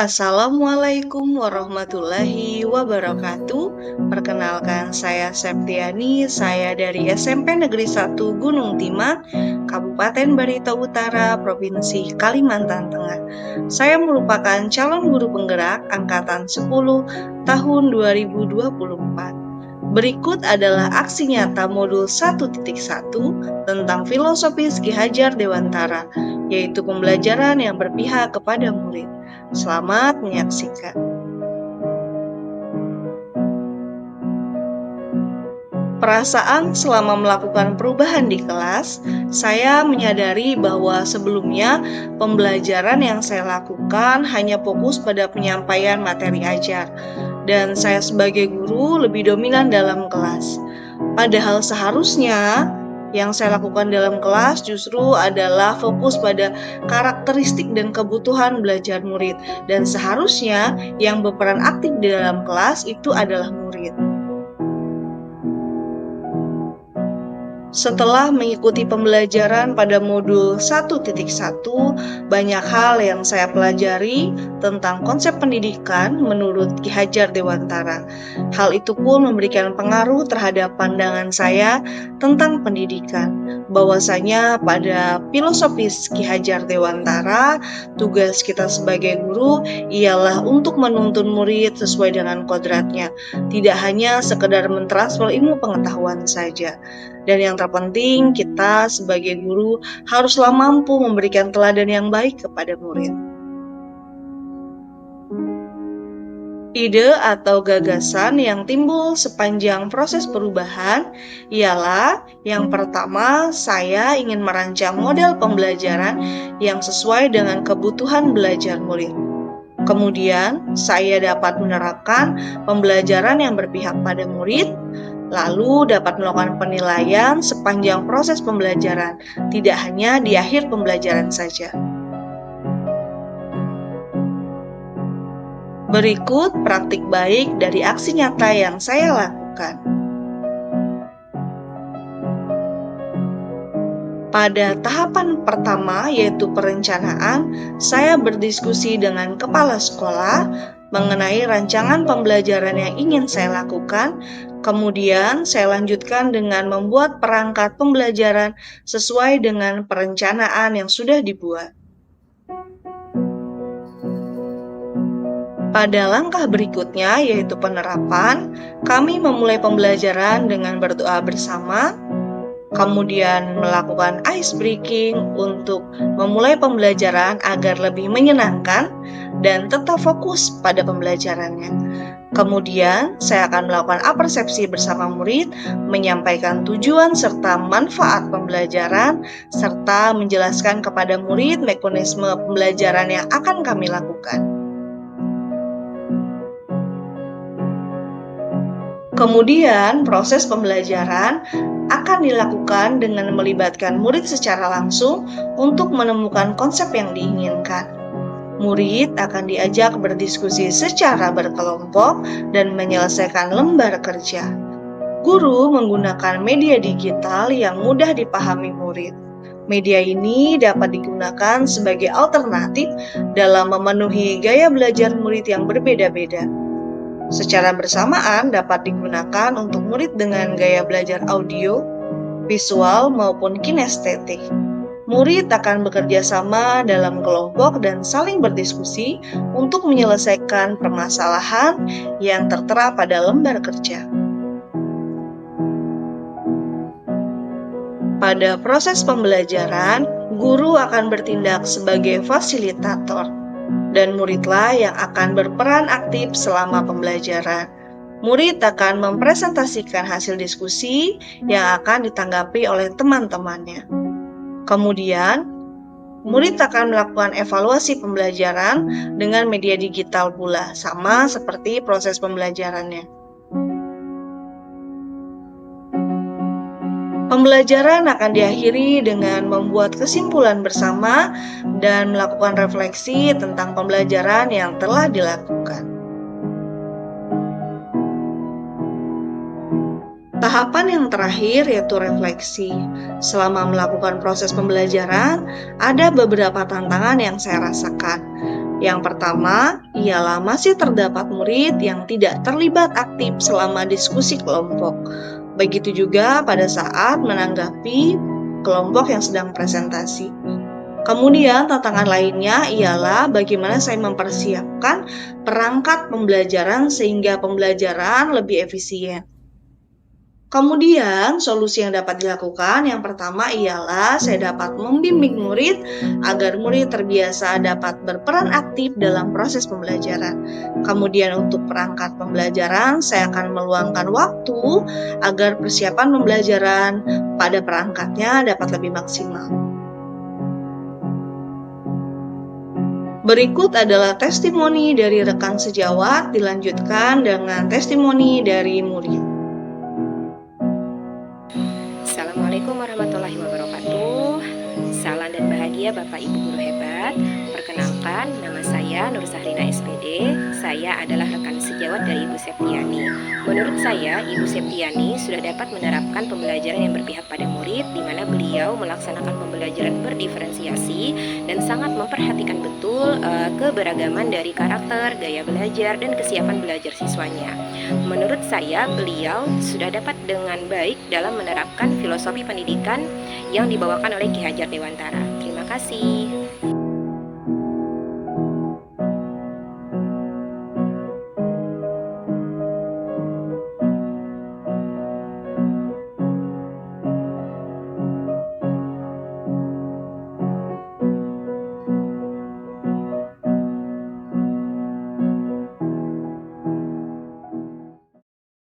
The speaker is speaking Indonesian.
Assalamualaikum warahmatullahi wabarakatuh. Perkenalkan, saya Septiani, saya dari SMP Negeri 1 Gunung Timah, Kabupaten Barito Utara, Provinsi Kalimantan Tengah. Saya merupakan calon guru penggerak angkatan 10 tahun 2024. Berikut adalah aksi nyata modul 1.1 tentang filosofis Ki Hajar Dewantara, yaitu pembelajaran yang berpihak kepada murid. Selamat menyaksikan. Perasaan selama melakukan perubahan di kelas, saya menyadari bahwa sebelumnya pembelajaran yang saya lakukan hanya fokus pada penyampaian materi ajar, dan saya sebagai guru lebih dominan dalam kelas. Padahal seharusnya yang saya lakukan dalam kelas justru adalah fokus pada karakteristik dan kebutuhan belajar murid, dan seharusnya yang berperan aktif di dalam kelas itu adalah murid. Setelah mengikuti pembelajaran pada modul 1.1, banyak hal yang saya pelajari tentang konsep pendidikan menurut Ki Hajar Dewantara. Hal itu pun memberikan pengaruh terhadap pandangan saya tentang pendidikan. Bahwasanya pada filosofis Ki Hajar Dewantara, tugas kita sebagai guru ialah untuk menuntun murid sesuai dengan kodratnya, tidak hanya sekedar mentransfer ilmu pengetahuan saja. Dan yang terpenting, kita sebagai guru haruslah mampu memberikan teladan yang baik kepada murid. Ide atau gagasan yang timbul sepanjang proses perubahan ialah yang pertama, saya ingin merancang model pembelajaran yang sesuai dengan kebutuhan belajar murid. Kemudian, saya dapat menerapkan pembelajaran yang berpihak pada murid, lalu dapat melakukan penilaian sepanjang proses pembelajaran, tidak hanya di akhir pembelajaran saja. Berikut praktik baik dari aksi nyata yang saya lakukan. Pada tahapan pertama, yaitu perencanaan, saya berdiskusi dengan kepala sekolah mengenai rancangan pembelajaran yang ingin saya lakukan. Kemudian, saya lanjutkan dengan membuat perangkat pembelajaran sesuai dengan perencanaan yang sudah dibuat. Pada langkah berikutnya, yaitu penerapan, kami memulai pembelajaran dengan berdoa bersama, kemudian melakukan ice breaking untuk memulai pembelajaran agar lebih menyenangkan dan tetap fokus pada pembelajarannya. Kemudian, saya akan melakukan apersepsi bersama murid, menyampaikan tujuan serta manfaat pembelajaran, serta menjelaskan kepada murid mekanisme pembelajaran yang akan kami lakukan. Kemudian, proses pembelajaran akan dilakukan dengan melibatkan murid secara langsung untuk menemukan konsep yang diinginkan. Murid akan diajak berdiskusi secara berkelompok dan menyelesaikan lembar kerja. Guru menggunakan media digital yang mudah dipahami murid. Media ini dapat digunakan sebagai alternatif dalam memenuhi gaya belajar murid yang berbeda-beda. Secara bersamaan dapat digunakan untuk murid dengan gaya belajar audio, visual, maupun kinestetik. Murid akan bekerja sama dalam kelompok dan saling berdiskusi untuk menyelesaikan permasalahan yang tertera pada lembar kerja. Pada proses pembelajaran, guru akan bertindak sebagai fasilitator, dan muridlah yang akan berperan aktif selama pembelajaran. Murid akan mempresentasikan hasil diskusi yang akan ditanggapi oleh teman-temannya. Kemudian, murid akan melakukan evaluasi pembelajaran dengan media digital pula, sama seperti proses pembelajarannya. Pembelajaran akan diakhiri dengan membuat kesimpulan bersama dan melakukan refleksi tentang pembelajaran yang telah dilakukan. Tahapan yang terakhir yaitu refleksi. Selama melakukan proses pembelajaran, ada beberapa tantangan yang saya rasakan. Yang pertama, ialah masih terdapat murid yang tidak terlibat aktif selama diskusi kelompok. Begitu juga pada saat menanggapi kelompok yang sedang presentasi. Kemudian tantangan lainnya ialah bagaimana saya mempersiapkan perangkat pembelajaran sehingga pembelajaran lebih efisien. Kemudian, solusi yang dapat dilakukan yang pertama ialah saya dapat membimbing murid agar murid terbiasa dapat berperan aktif dalam proses pembelajaran. Kemudian untuk perangkat pembelajaran, saya akan meluangkan waktu agar persiapan pembelajaran pada perangkatnya dapat lebih maksimal. Berikut adalah testimoni dari rekan sejawat, dilanjutkan dengan testimoni dari murid. Assalamualaikum warahmatullahi wabarakatuh. Salam dan bahagia Bapak Ibu guru hebat. Perkenalkan, nama saya Nur Sahrina SPD. Saya adalah rekan sejawat dari Ibu Septiani. Menurut saya, Ibu Septiani sudah dapat menerapkan pembelajaran yang berpihak pada murid, di mana beliau melaksanakan pembelajaran berdiferensiasi dan sangat memperhatikan betul keberagaman dari karakter, gaya belajar, dan kesiapan belajar siswanya. Menurut saya, beliau sudah dapat dengan baik dalam menerapkan filosofi pendidikan yang dibawakan oleh Ki Hajar Dewantara. Terima kasih.